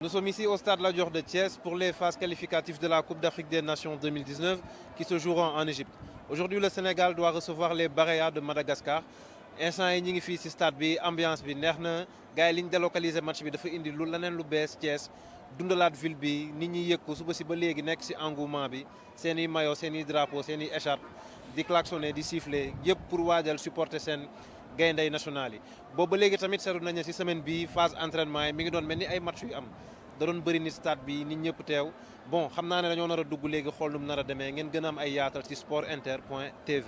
Nous sommes ici au stade Lat Dior de Thiès pour les phases qualificatives de la Coupe d'Afrique des Nations 2019 qui se joueront en Égypte. Aujourd'hui, le Sénégal doit recevoir les Baréas de Madagascar. Instant yi ñi ngi fii ci stade bi ambiance bi neex na gars yi li ñu délocaliser match bi dafa indi lu leneen lu bees Thiès dundalaat ville bi nit ñi yëg ko suba si ba léegi nekk ci engouement bi seen i maillot seen i drapeau seen i écharpe di klaxonner di siffler yëpp pour waajal supporter seen gayndey national yi. boobu ba léegi tamit seetlu nañu ci semaine bi phase entraînement yi mi ngi doon mel ni ay match yu am da doon bëri ni stade bi nit ñëpp teew bon xam naa ne dañoo nar a dugg léegi xool nu mu nar a demee ngeen gën a am ay yaatal ci sportinter.tv.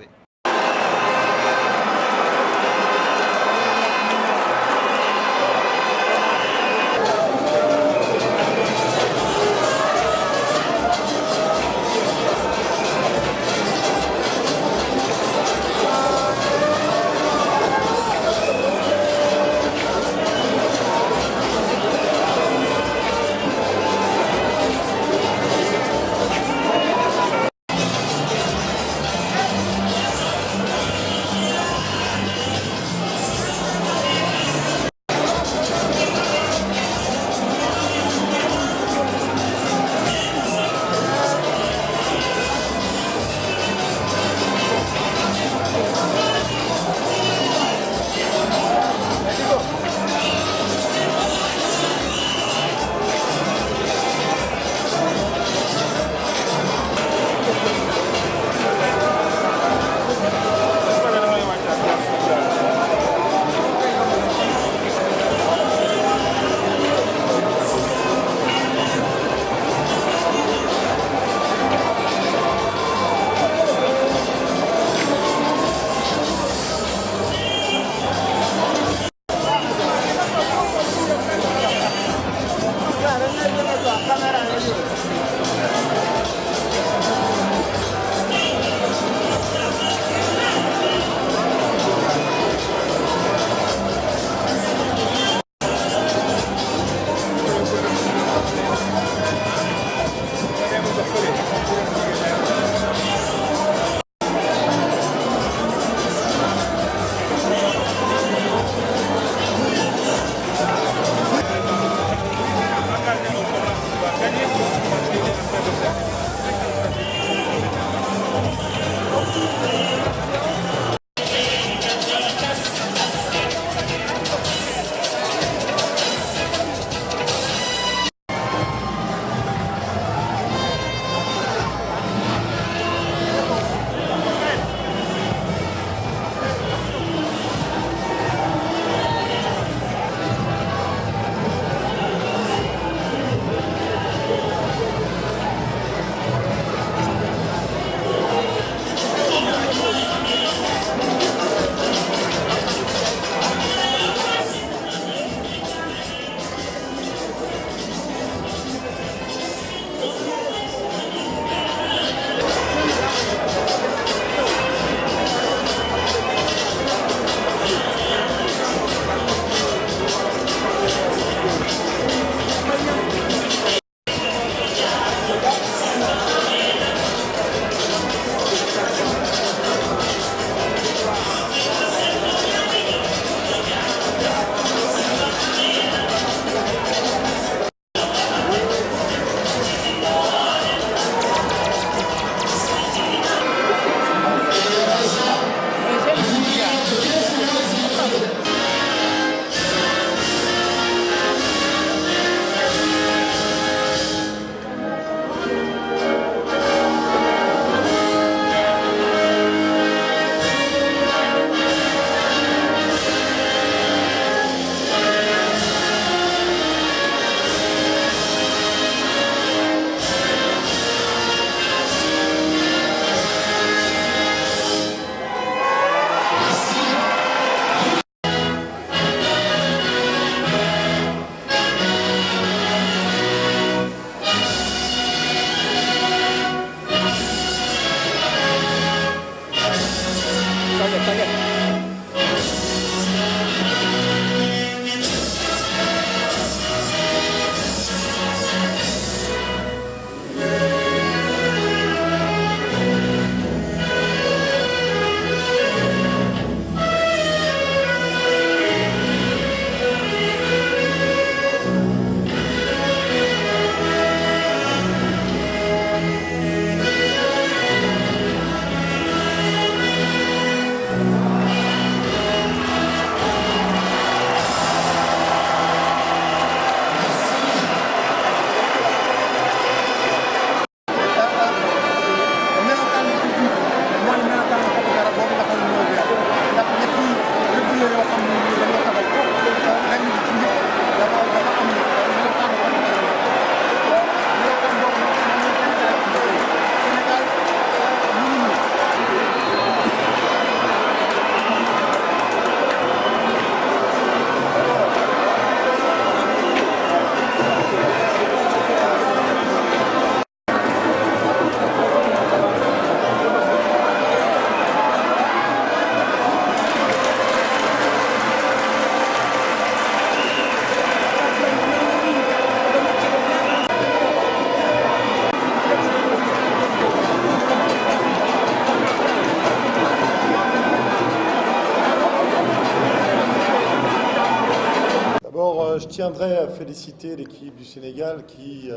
tiendrai à féliciter l'équipe du Sénégal qui,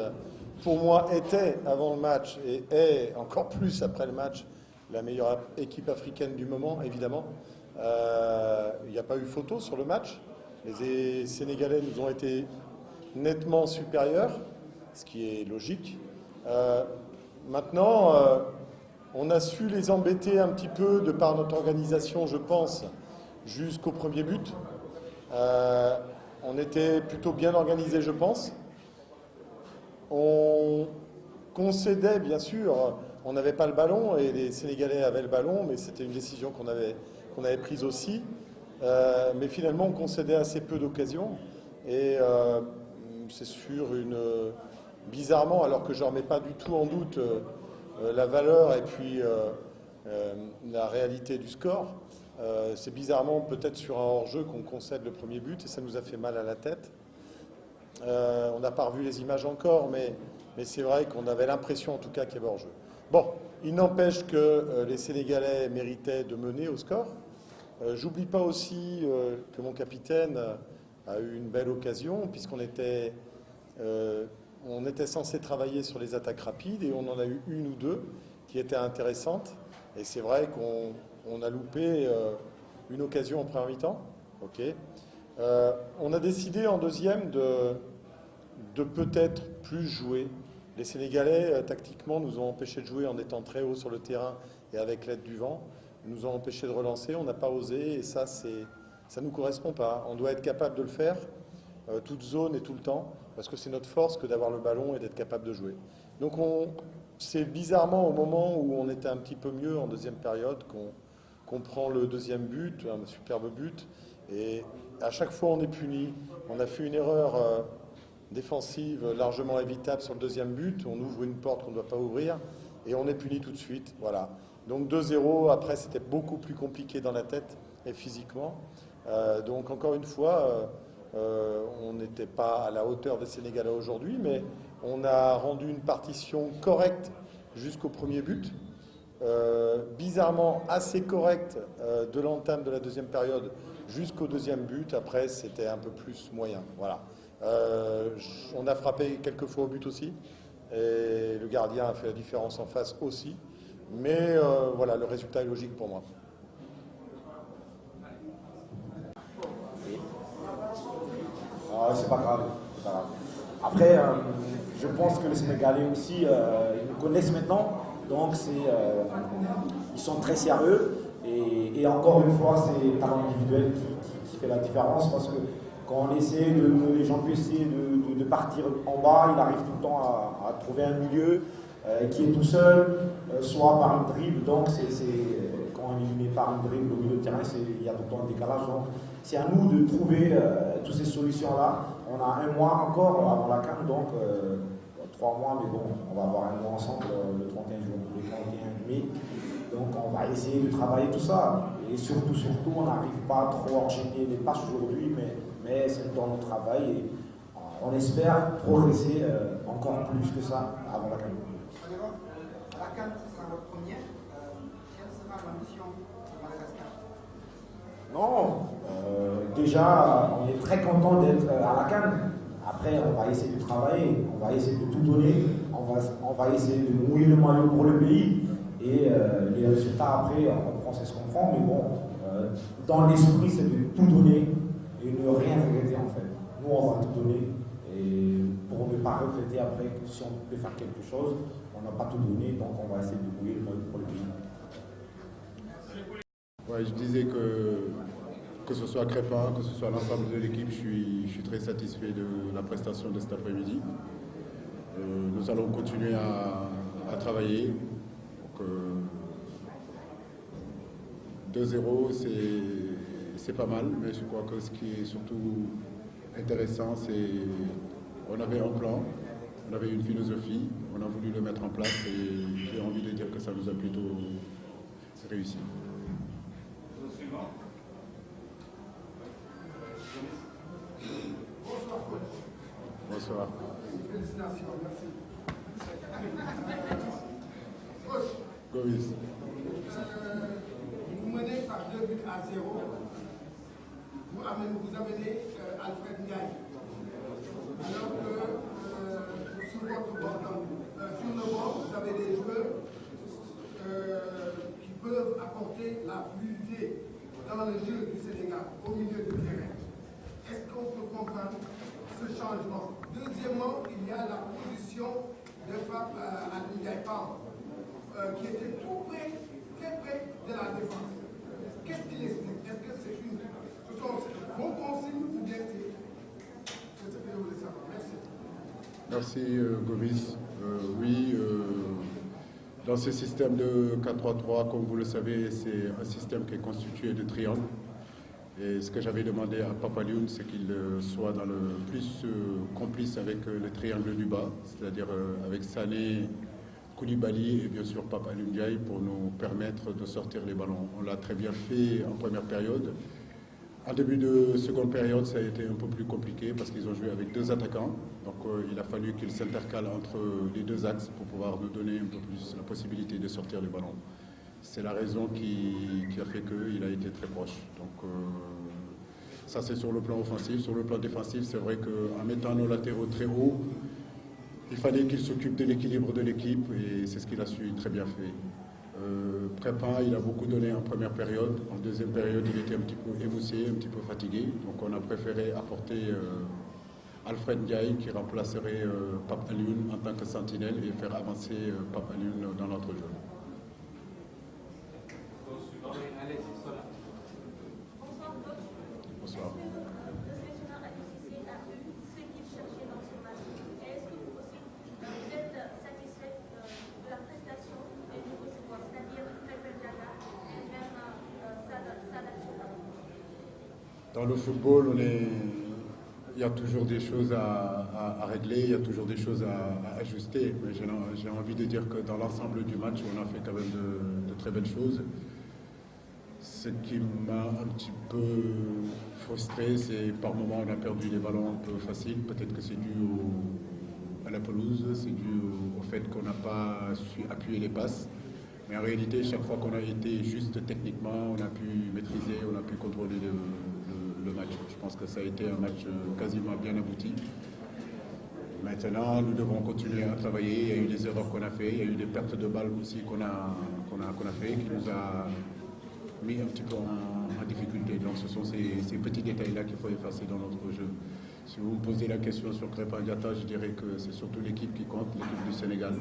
pour moi, était avant le match et est encore plus après le match la meilleure équipe africaine du moment, évidemment. Il n'y a pas eu photo sur le match. Les Sénégalais nous ont été nettement supérieurs, ce qui est logique. Maintenant, on a su les embêter un petit peu de par notre organisation, je pense, jusqu'au premier but. On était plutôt bien organisé, je pense. On concédait, bien sûr, on n'avait pas le ballon et les Sénégalais avaient le ballon, mais c'était une décision qu'on avait prise aussi. Mais finalement, on concédait assez peu d'occasions. Et c'est sûr, bizarrement, alors que je ne remets pas du tout en doute la valeur et puis la réalité du score, c'est bizarrement peut-être sur un hors-jeu qu'on concède le premier but et ça nous a fait mal à la tête. On n'a pas revu les images encore, mais c'est vrai qu'on avait l'impression en tout cas qu'il y avait hors-jeu. Bon, il n'empêche que les Sénégalais méritaient de mener au score. J'oublie pas aussi que mon capitaine a eu une belle occasion puisqu'on était censé travailler sur les attaques rapides et on en a eu une ou deux qui étaient intéressantes. Et c'est vrai qu'on a loupé une occasion en première mi-temps. Okay. On a décidé en deuxième de peut-être plus jouer. Les Sénégalais, tactiquement, nous ont empêchés de jouer en étant très haut sur le terrain et avec l'aide du vent. Ils nous ont empêchés de relancer, on n'a pas osé et ça ne nous correspond pas. On doit être capable de le faire, toute zone et tout le temps, parce que c'est notre force que d'avoir le ballon et d'être capable de jouer. Donc c'est bizarrement au moment où on était un petit peu mieux en deuxième période qu'on prend le deuxième but, un superbe but, et à chaque fois on est puni. On a fait une erreur défensive largement évitable sur le deuxième but, on ouvre une porte qu'on ne doit pas ouvrir, et on est puni tout de suite. Voilà. Donc 2-0, après c'était beaucoup plus compliqué dans la tête et physiquement. Donc encore une fois, on n'était pas à la hauteur des Sénégalais aujourd'hui, mais on a rendu une partition correcte jusqu'au premier but. Bizarrement assez correcte de l'entame de la deuxième période jusqu'au deuxième but. Après, c'était un peu plus moyen. Voilà. On a frappé quelques fois au but aussi. Et le gardien a fait la différence en face aussi. Mais voilà, le résultat est logique pour moi. C'est pas grave. Après, je pense que les Sénégalais aussi, ils nous connaissent maintenant. Donc, ils sont très sérieux. Et encore une fois, c'est le talent individuel qui fait la différence. Parce que quand les gens peuvent essayer de partir en bas, il arrive tout le temps à trouver un milieu qui est tout seul, soit par une dribble. Donc, quand il est par une dribble au milieu de terrain, il y a tout le temps un décalage. Donc, c'est à nous de trouver toutes ces solutions-là. On a un mois encore avant la CAN, donc 3 mois, mais bon, on va avoir un mois ensemble le 31 mai. Donc on va essayer de travailler tout ça. Et surtout, on n'arrive pas à trop enchaîner les tâches aujourd'hui, mais c'est dans le travail et on espère progresser encore plus que ça avant la CAN. La CAN, ce sera votre première. Quelle sera la mission de Madagascar? Non, déjà, on est très content d'être à la CAN. Après, on va essayer de travailler, on va essayer de tout donner, on va essayer de mouiller le maillot pour le pays. Et les résultats, après, on prend, c'est ce qu'on prend. Mais bon, dans l'esprit, c'est de tout donner et ne rien regretter en fait. Nous, on va tout donner. Et pour ne pas regretter après, si on peut faire quelque chose, on n'a pas tout donné, donc on va essayer de mouiller le maillot pour le pays. Ouais, je disais que ce soit Crépin, que ce soit l'ensemble de l'équipe, je suis très satisfait de la prestation de cet après-midi. Nous allons continuer à travailler. 2-0, c'est pas mal, mais je crois que ce qui est surtout intéressant, c'est qu'on avait un plan, on avait une philosophie, on a voulu le mettre en place et j'ai envie de dire que ça nous a plutôt réussi. Bonsoir. Félicitations, merci. Gomis. Vous menez par 2 buts à 0. Vous amenez Alfred Ndiaye. alors que sur votre banc, sur le banc, vous avez des joueurs qui peuvent apporter la fluidité dans le jeu du Sénégal, au milieu du terrain. Est-ce qu'on peut comprendre ce changement? Deuxièmement, il y a la position de Pape Alioune Pam, qui était tout près, très près de la défense. Qu'est-ce qu'il explique? Est-ce que ce sont vos consignes ou bien c'est ce que je voulais savoir? Merci. Merci Gomis. Oui, dans ce système de 4-3-3, comme vous le savez, c'est un système qui est constitué de triangles. Et ce que j'avais demandé à Pape Alioune, c'est qu'il soit dans le plus complice avec le triangle du bas, c'est-à-dire avec Sané, Koulibaly et bien sûr Pape Alioune Ndiaye pour nous permettre de sortir les ballons. On l'a très bien fait en première période. En début de seconde période, ça a été un peu plus compliqué parce qu'ils ont joué avec deux attaquants. Donc il a fallu qu'ils s'intercalent entre les deux axes pour pouvoir nous donner un peu plus la possibilité de sortir les ballons. C'est la raison qui a fait qu'il a été très proche. Donc ça c'est sur le plan offensif. Sur le plan défensif, c'est vrai qu'en mettant nos latéraux très hauts, il fallait qu'il s'occupe de l'équilibre de l'équipe et c'est ce qu'il a su très bien faire. Crépin, il a beaucoup donné en première période. En deuxième période, il était un petit peu émoussé, un petit peu fatigué. Donc on a préféré apporter Alfred Ndiaye qui remplacerait Pape Alioune en tant que sentinelle et faire avancer Pape Alioune dans notre jeu. Bonsoir. Dans le football, il y a toujours des choses à régler, il y a toujours des choses à ajuster. Mais j'ai envie de dire que dans l'ensemble du match, on a fait quand même de très belles choses. Ce qui m'a un petit peu frustré, c'est par moments on a perdu des ballons un peu faciles. Peut-être que c'est dû à la pelouse, c'est dû au fait qu'on n'a pas su appuyer les passes. Mais en réalité, chaque fois qu'on a été juste techniquement, on a pu maîtriser, on a pu contrôler le match. Je pense que ça a été un match quasiment bien abouti. Maintenant, nous devons continuer à travailler. Il y a eu des erreurs qu'on a fait, il y a eu des pertes de balles aussi qu'on a fait, qui nous a mis un petit peu en difficulté. Donc ce sont ces petits détails-là qu'il faut effacer dans notre jeu. Si vous me posez la question sur Crépin Diatta, je dirais que c'est surtout l'équipe qui compte, l'équipe du Sénégal.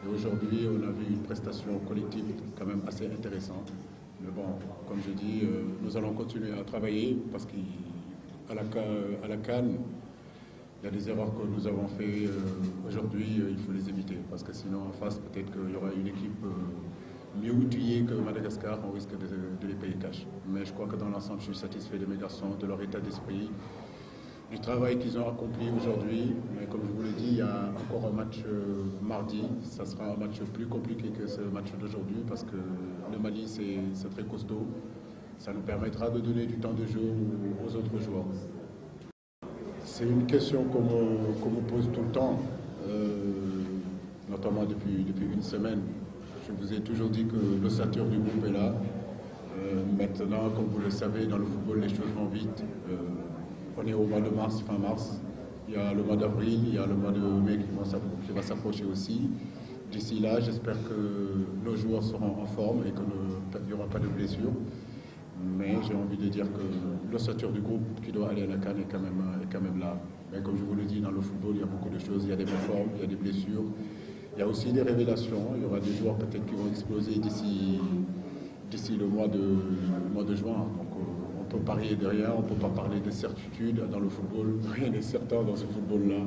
Et aujourd'hui, on a vu une prestation collective quand même assez intéressante. Mais bon, comme je dis, nous allons continuer à travailler parce qu'à la CAN, il y a des erreurs que nous avons fait aujourd'hui, il faut les éviter. Parce que sinon, en face, peut-être qu'il y aura une équipe mieux outillée que Madagascar, on risque de les payer cash. Mais je crois que dans l'ensemble, je suis satisfait de mes garçons, de leur état d'esprit, du travail qu'ils ont accompli aujourd'hui. Mais comme je vous l'ai dit, il y a encore un match mardi. Ça sera un match plus compliqué que ce match d'aujourd'hui parce que le Mali, c'est très costaud. Ça nous permettra de donner du temps de jeu aux autres joueurs. C'est une question qu'on me pose tout le temps, notamment depuis une semaine. Je vous ai toujours dit que l'ossature du groupe est là. Maintenant, comme vous le savez, dans le football, les choses vont vite. On est au mois de mars, fin mars. Il y a le mois d'avril, il y a le mois de mai qui va s'approcher aussi. D'ici là, j'espère que nos joueurs seront en forme et qu'il n'y aura pas de blessures. Mais j'ai envie de dire que l'ossature du groupe qui doit aller à la CAN est quand même là. Mais comme je vous le dis, dans le football, il y a beaucoup de choses. Il y a des méformes, il y a des blessures. Il y a aussi des révélations. Il y aura des joueurs peut-être qui vont exploser d'ici le mois de juin. Donc, on peut parier de rien, on ne peut pas parler de certitude dans le football. Rien n'est certain dans ce football-là.